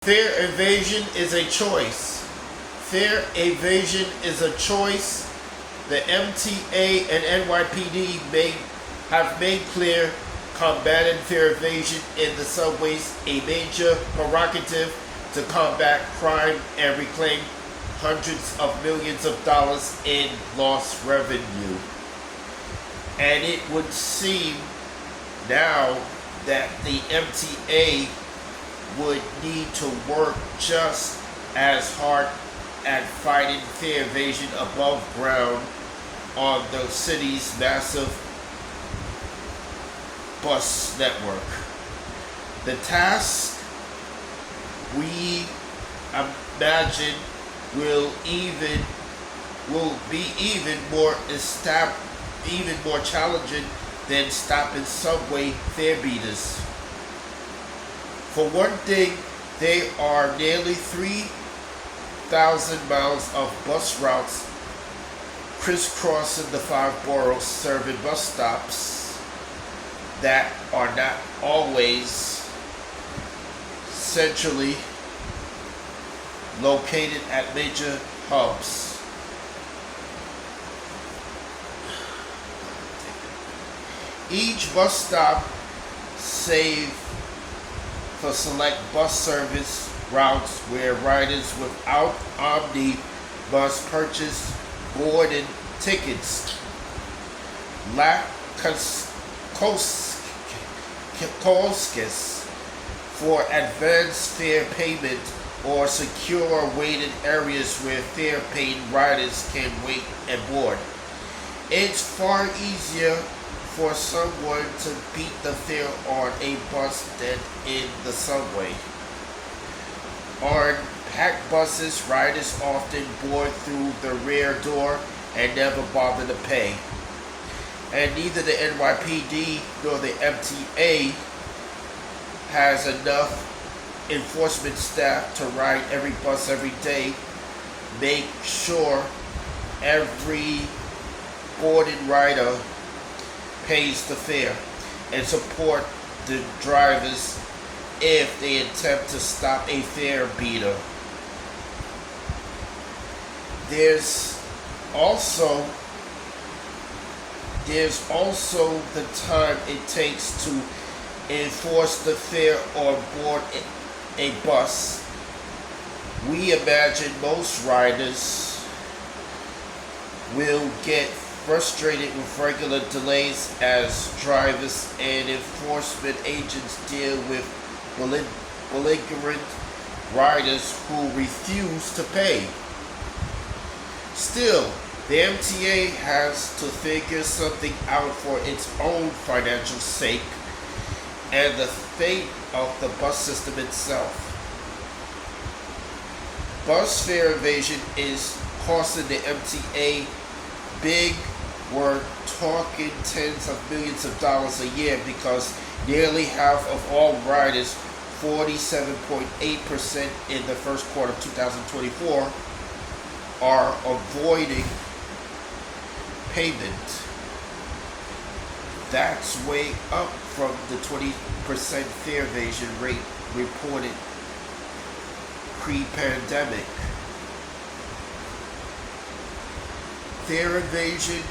Fare evasion is a choice. Fare evasion is a choice. The MTA and NYPD have made clear combating fare evasion in the subways a major prerogative to combat crime and reclaim hundreds of millions of dollars in lost revenue. And it would seem now that the MTA would need to work just as hard at fighting fare evasion above ground on the city's massive bus network. The task, we imagine, will be even more challenging than stopping subway fare beaters. For one thing, there are nearly 3,000 miles of bus routes crisscrossing the 5 boroughs, serving bus stops that are not always centrally located at major hubs. Each bus stop, save for select bus service routes where riders without omnibus purchase boarding tickets, lack Kolskis for advanced fare payment, or secure waiting areas where fare-paying riders can wait and board. It's far easier for someone to beat the fare on a bus than in the subway. On packed buses, riders often board through the rear door and never bother to pay. And neither the NYPD nor the MTA has enough enforcement staff to ride every bus every day, make sure every boarding rider pays the fare, and support the drivers if they attempt to stop a fare beater. There's also the time it takes to enforce the fare on board a bus. We imagine most riders will get frustrated with regular delays as drivers and enforcement agents deal with belligerent riders who refuse to pay. Still, the MTA has to figure something out for its own financial sake and the fate of the bus system itself. Bus fare evasion is costing the MTA big. We're talking tens of millions of dollars a year because nearly half of all riders, 47.8% in the first quarter of 2024, are avoiding payment. That's way up from the 20% fare evasion rate reported pre-pandemic. Fare evasion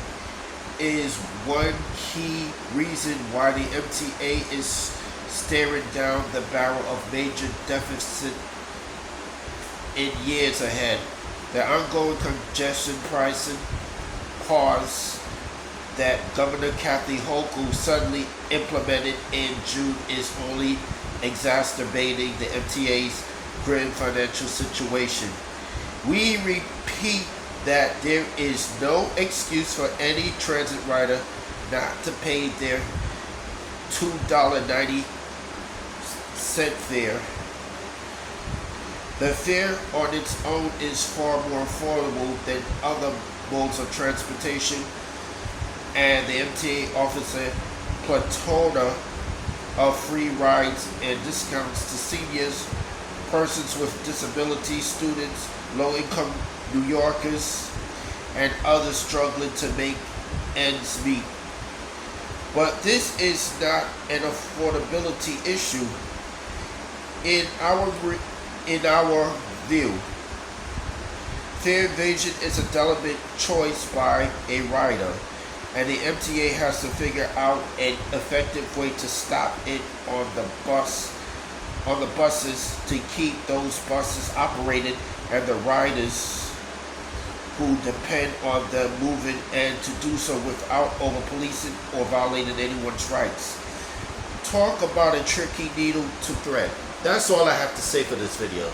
is one key reason why the MTA is staring down the barrel of major deficit in years ahead. The ongoing congestion pricing pause that Governor Kathy Hochul suddenly implemented in June is only exacerbating the MTA's grim financial situation. We repeat that there is no excuse for any transit rider not to pay their $2.90 fare. The fare on its own is far more affordable than other modes of transportation, and the MTA offers a plethora of free rides and discounts to seniors, persons with disabilities, students, low-income New Yorkers, and others struggling to make ends meet. But this is not an affordability issue. In in our view. Fare evasion is a deliberate choice by a rider, and the MTA has to figure out an effective way to stop it on the buses to keep those buses operated and the riders who depend on them moving, and to do so without over-policing or violating anyone's rights. Talk about a tricky needle to thread. That's all I have to say for this video.